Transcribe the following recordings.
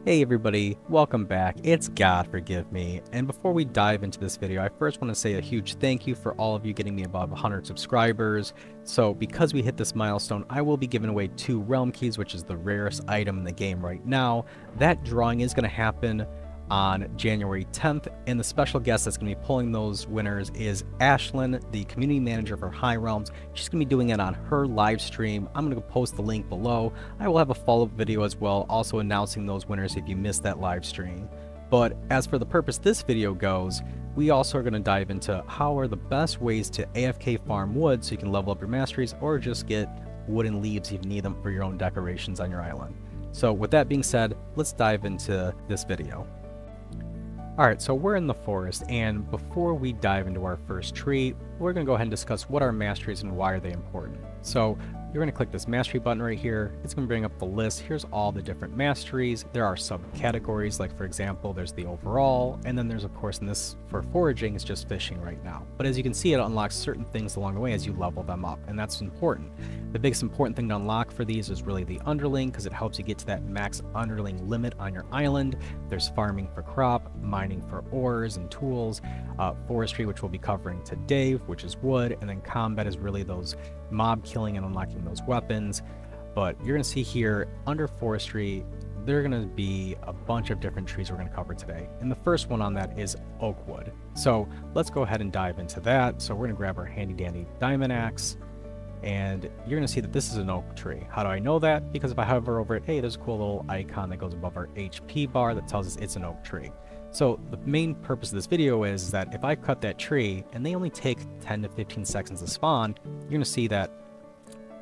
Hey everybody, welcome back. It's God Forgive Me. And before we dive into this video, I first want to say a huge thank you for all of you getting me above 100 subscribers. So because we hit this milestone, I will be giving away 2 realm keys, which is the rarest item in the game right now. That drawing is going to happen on January 10th, and the special guest that's going to be pulling those winners is Ashlanne, the community manager for High Realms. She's going to be doing it on her live stream. I'm going to post the link below. I will have a follow-up video as well, also announcing those winners if you missed that live stream. But as for the purpose this video goes, we also are going to dive into how are the best ways to AFK farm wood so you can level up your masteries or just get wooden leaves if you need them for your own decorations on your island. So with that being said, let's dive into this video. Alright, so we're in the forest, and before we dive into our first tree, we're going to go ahead and discuss what are masteries and why are they important. So you're going to click this mastery button right here. It's going to bring up the list. Here's all the different masteries. There are subcategories, like for example, there's the overall, and then there's of course in this for foraging, it's just fishing right now. But as you can see, it unlocks certain things along the way as you level them up, and that's important. The biggest important thing to unlock for these is really the underling, because it helps you get to that max underling limit on your island. There's farming for crop, mining for ores and tools, forestry, which we'll be covering today, which is wood, and then combat is really those mob killing and unlocking those weapons. But you're going to see here under forestry, there are going to be a bunch of different trees we're going to cover today. And the first one on that is oak wood. So let's go ahead and dive into that. So we're going to grab our handy dandy diamond axe, and you're going to see that this is an oak tree. How do I know that? Because if I hover over it, hey, there's a cool little icon that goes above our HP bar that tells us it's an oak tree. So the main purpose of this video is that if I cut that tree and they only take 10 to 15 seconds to spawn, you're going to see that,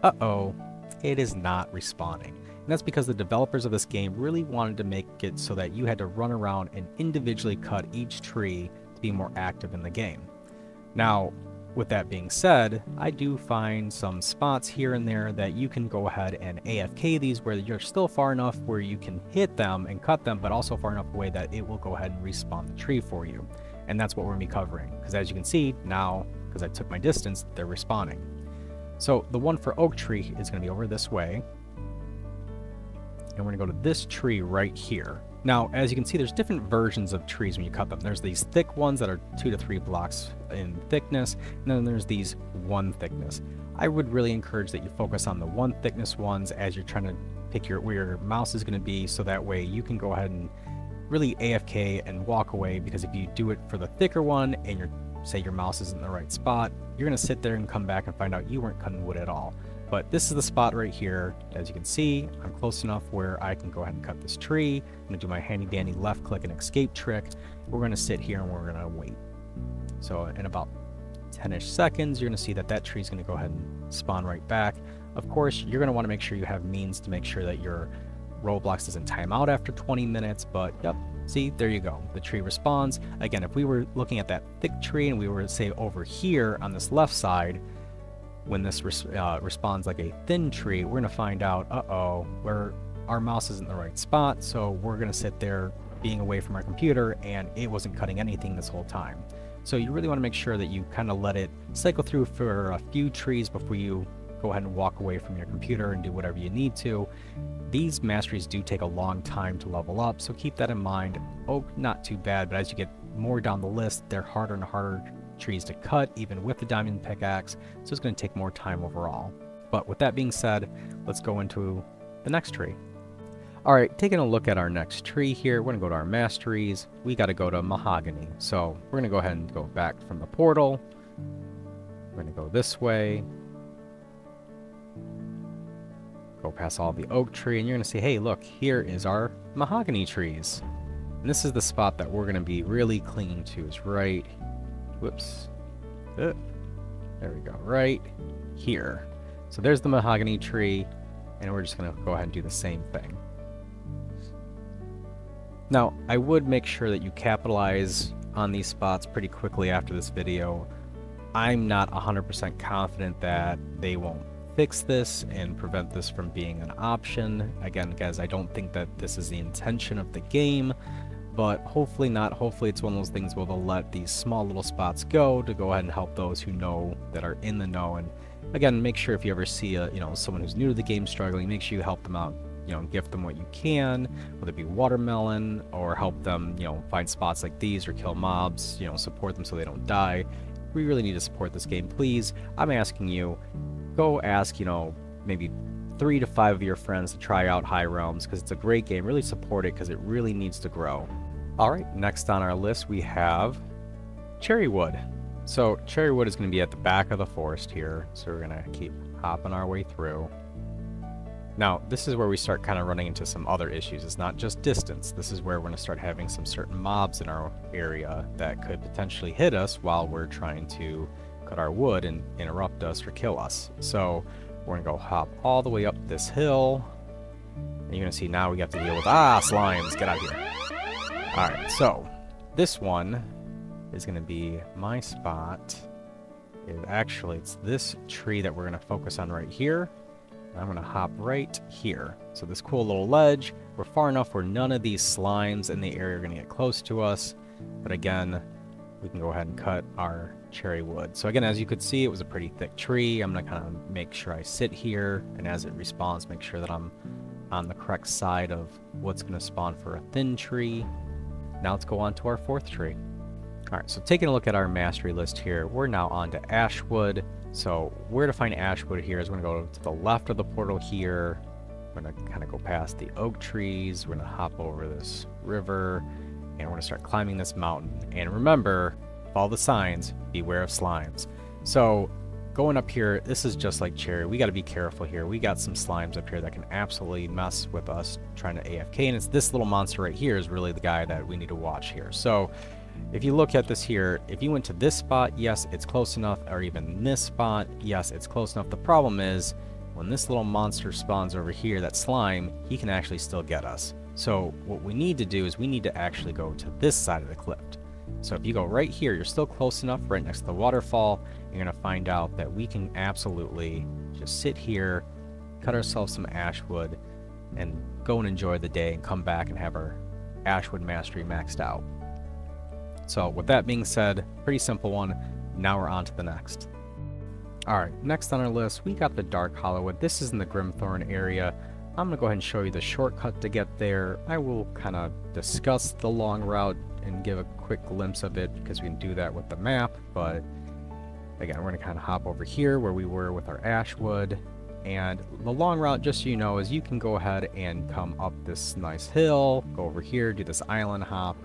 uh-oh, it is not respawning. And that's because the developers of this game really wanted to make it so that you had to run around and individually cut each tree to be more active in the game. Now, with that being said, I do find some spots here and there that you can go ahead and AFK these where you're still far enough where you can hit them and cut them, but also far enough away that it will go ahead and respawn the tree for you. And that's what we're going to be covering, because as you can see now, because I took my distance, they're respawning. So the one for oak tree is going to be over this way, and we're going to go to this tree right here. Now, as you can see, there's different versions of trees when you cut them. There's these thick ones that are 2 to 3 blocks in thickness, and then there's these 1 thickness. I would really encourage that you focus on the 1 thickness ones as you're trying to pick where your mouse is going to be, so that way you can go ahead and really AFK and walk away, because if you do it for the thicker one and say your mouse isn't in the right spot, you're going to sit there and come back and find out you weren't cutting wood at all. But this is the spot right here. As you can see, I'm close enough where I can go ahead and cut this tree. I'm going to do my handy dandy left click and escape trick. We're going to sit here and we're going to wait. So in about 10-ish seconds, you're going to see that that tree is going to go ahead and spawn right back. Of course, you're going to want to make sure you have means to make sure that your Roblox doesn't time out after 20 minutes, but yep, see, there you go. The tree respawns. Again, if we were looking at that thick tree and we were, say, over here on this left side, when this responds like a thin tree, we're going to find out, uh-oh, where our mouse isn't in the right spot, so we're going to sit there being away from our computer, and it wasn't cutting anything this whole time. So you really want to make sure that you kind of let it cycle through for a few trees before you go ahead and walk away from your computer and do whatever you need to. These masteries do take a long time to level up, so keep that in mind. Oak, not too bad, but as you get more down the list, they're harder and harder trees to cut, even with the diamond pickaxe, so it's going to take more time overall. But with that being said, let's go into the next tree. Alright, taking a look at our next tree here, we're going to go to our masteries. We got to go to Mahogany, so we're going to go ahead and go back from the portal. We're going to go this way, go past all the oak tree, and you're going to see, hey, look, here is our mahogany trees. And this is the spot that we're going to be really clinging to, is right, whoops, there we go, right here. So there's the mahogany tree, and we're just going to go ahead and do the same thing. Now, I would make sure that you capitalize on these spots pretty quickly after this video. I'm not 100% confident that they won't fix this and prevent this from being an option. Again, guys, I don't think that this is the intention of the game, but hopefully not. Hopefully it's one of those things where they'll let these small little spots go to go ahead and help those who know, that are in the know. And again, make sure if you ever see someone who's new to the game struggling, make sure you help them out gift them what you can, whether it be watermelon or help them, find spots like these or kill mobs, support them so they don't die. We really need to support this game. Please, I'm asking you, go ask, maybe 3 to 5 of your friends to try out High Realms, because it's a great game. Really support it because it really needs to grow. Alright, next on our list we have Cherrywood. So Cherrywood is going to be at the back of the forest here, so we're going to keep hopping our way through. Now, this is where we start kind of running into some other issues. It's not just distance. This is where we're going to start having some certain mobs in our area that could potentially hit us while we're trying to cut our wood and interrupt us or kill us. So we're going to go hop all the way up this hill. And you're going to see now we have to deal with, slimes, get out of here. Alright, so this one is going to be my spot. It's this tree that we're going to focus on right here. I'm going to hop right here. So this cool little ledge, we're far enough where none of these slimes in the area are going to get close to us. But again, we can go ahead and cut our cherry wood. So again, as you could see, it was a pretty thick tree. I'm going to kind of make sure I sit here, and as it respawns, make sure that I'm on the correct side of what's going to spawn for a thin tree. Now let's go on to our 4th tree. Alright, so taking a look at our mastery list here, we're now on to Ashwood. So where to find Ashwood here is we're going to go to the left of the portal here. We're going to kind of go past the oak trees. We're going to hop over this river, and we're going to start climbing this mountain. And remember, follow the signs, beware of slimes. So going up here, this is just like Cherry. We got to be careful here. We got some slimes up here that can absolutely mess with us trying to AFK, and it's this little monster right here is really the guy that we need to watch here. So if you look at this here, if you went to this spot, yes, it's close enough, or even this spot, yes, it's close enough. The problem is, when this little monster spawns over here, that slime, he can actually still get us. So what we need to do is we need to actually go to this side of the cliff. So if you go right here, you're still close enough, right next to the waterfall, you're going to find out that we can absolutely just sit here, cut ourselves some Ashwood, and go and enjoy the day and come back and have our Ashwood mastery maxed out. So with that being said, pretty simple one. Now we're on to the next. Alright, next on our list, we got the Dark Hollowwood. This is in the Grimthorn area. I'm going to go ahead and show you the shortcut to get there. I will kind of discuss the long route and give a quick glimpse of it, because we can do that with the map. But again, we're going to kind of hop over here where we were with our Ashwood. And the long route, just so you know, is you can go ahead and come up this nice hill, go over here, do this island hop,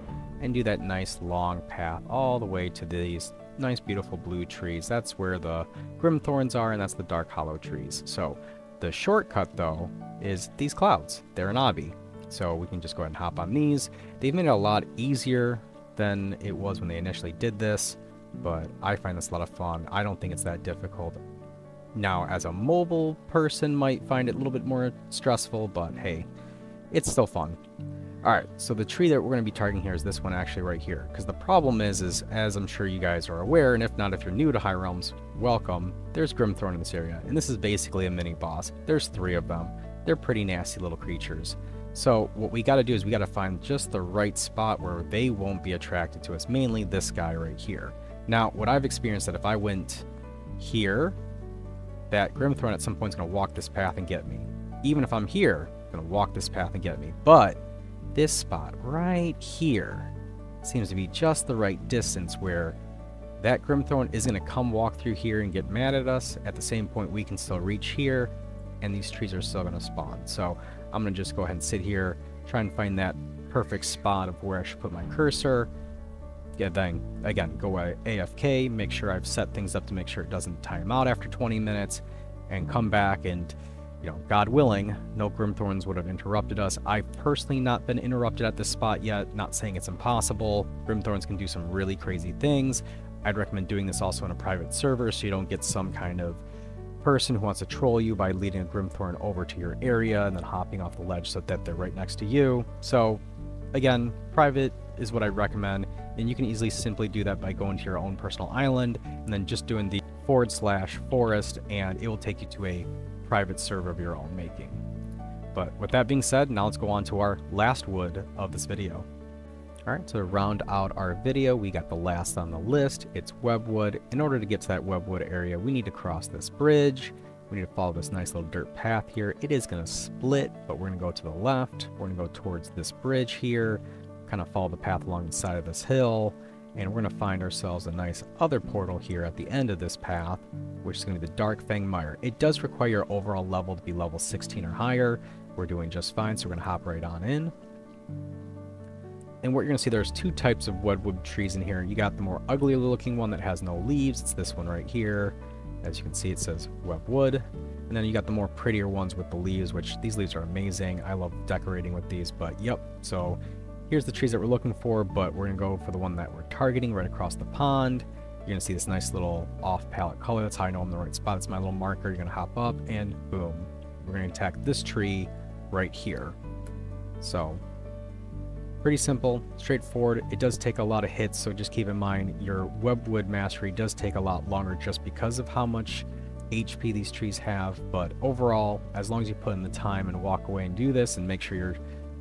and do that nice long path all the way to these nice beautiful blue trees. That's where the Grimthorns are, and that's the Dark Hollow trees. So the shortcut though is these clouds. They're an obby, so we can just go ahead and hop on these. They've made it a lot easier than it was when they initially did this, but I find this a lot of fun. I don't think it's that difficult. Now, as a mobile person might find it a little bit more stressful, but hey, it's still fun. Alright, so the tree that we're going to be targeting here is this one actually right here. Because the problem is, as I'm sure you guys are aware, and if not, if you're new to High Realms, welcome, there's Grimthorn in this area. And this is basically a mini boss. There's 3 of them. They're pretty nasty little creatures. So what we got to do is we got to find just the right spot where they won't be attracted to us. Mainly this guy right here. Now, what I've experienced that if I went here, that Grimthorn at some point is going to walk this path and get me. Even if I'm here, it's going to walk this path and get me. But this spot right here seems to be just the right distance where that Grimthorn is going to come walk through here and get mad at us. At the same point, we can still reach here, and these trees are still going to spawn. So I'm going to just go ahead and sit here, try and find that perfect spot of where I should put my cursor. Yeah, then again, go AFK, make sure I've set things up to make sure it doesn't time out after 20 minutes, and come back and, God willing, no Grimthorns would have interrupted us. I've personally not been interrupted at this spot yet, not saying it's impossible. Grimthorns can do some really crazy things. I'd recommend doing this also on a private server so you don't get some kind of person who wants to troll you by leading a Grimthorn over to your area and then hopping off the ledge so that they're right next to you. So again, private is what I recommend, and you can easily simply do that by going to your own personal island and then just doing the /forest, and it will take you to a private server of your own making. But with that being said, now let's go on to our last wood of this video. Alright, so to round out our video, we got the last on the list. It's Webwood. In order to get to that Webwood area, we need to cross this bridge, We need to follow this nice little dirt path here. It is going to split, but we're going to go to the left. We're going to go towards this bridge here, kind of follow the path along the side of this hill, and we're going to find ourselves a nice other portal here at the end of this path, which is going to be the Dark Fang Mire. It does require your overall level to be level 16 or higher. We're doing just fine, so we're going to hop right on in. And what you're going to see, there's two types of Webwood trees in here. You got the more ugly looking one that has no leaves. It's this one right here. As you can see, it says Webwood. And then you got the more prettier ones with the leaves, which these leaves are amazing. I love decorating with these, but yep. So here's the trees that we're looking for, but we're going to go for the one that we're targeting right across the pond. You're going to see this nice little off palette color. That's how I know I'm in the right spot. It's my little marker. You're going to hop up and boom. We're going to attack this tree right here. So pretty simple, straightforward. It does take a lot of hits, so just keep in mind your Webwood mastery does take a lot longer just because of how much HP these trees have. But overall, as long as you put in the time and walk away and do this and make sure your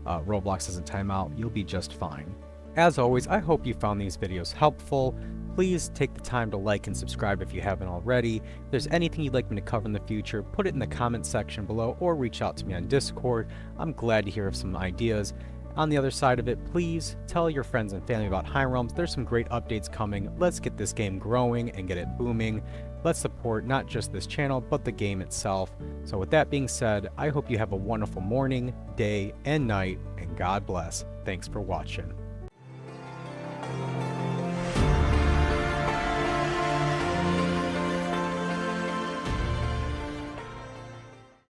Roblox doesn't time out, you'll be just fine. As always, I hope you found these videos helpful. Please take the time to like and subscribe if you haven't already. If there's anything you'd like me to cover in the future, put it in the comment section below or reach out to me on Discord. I'm glad to hear of some ideas. On the other side of it, please tell your friends and family about High Realms. There's some great updates coming. Let's get this game growing and get it booming. Let's support not just this channel, but the game itself. So with that being said, I hope you have a wonderful morning, day, and night, and God bless. Thanks for watching.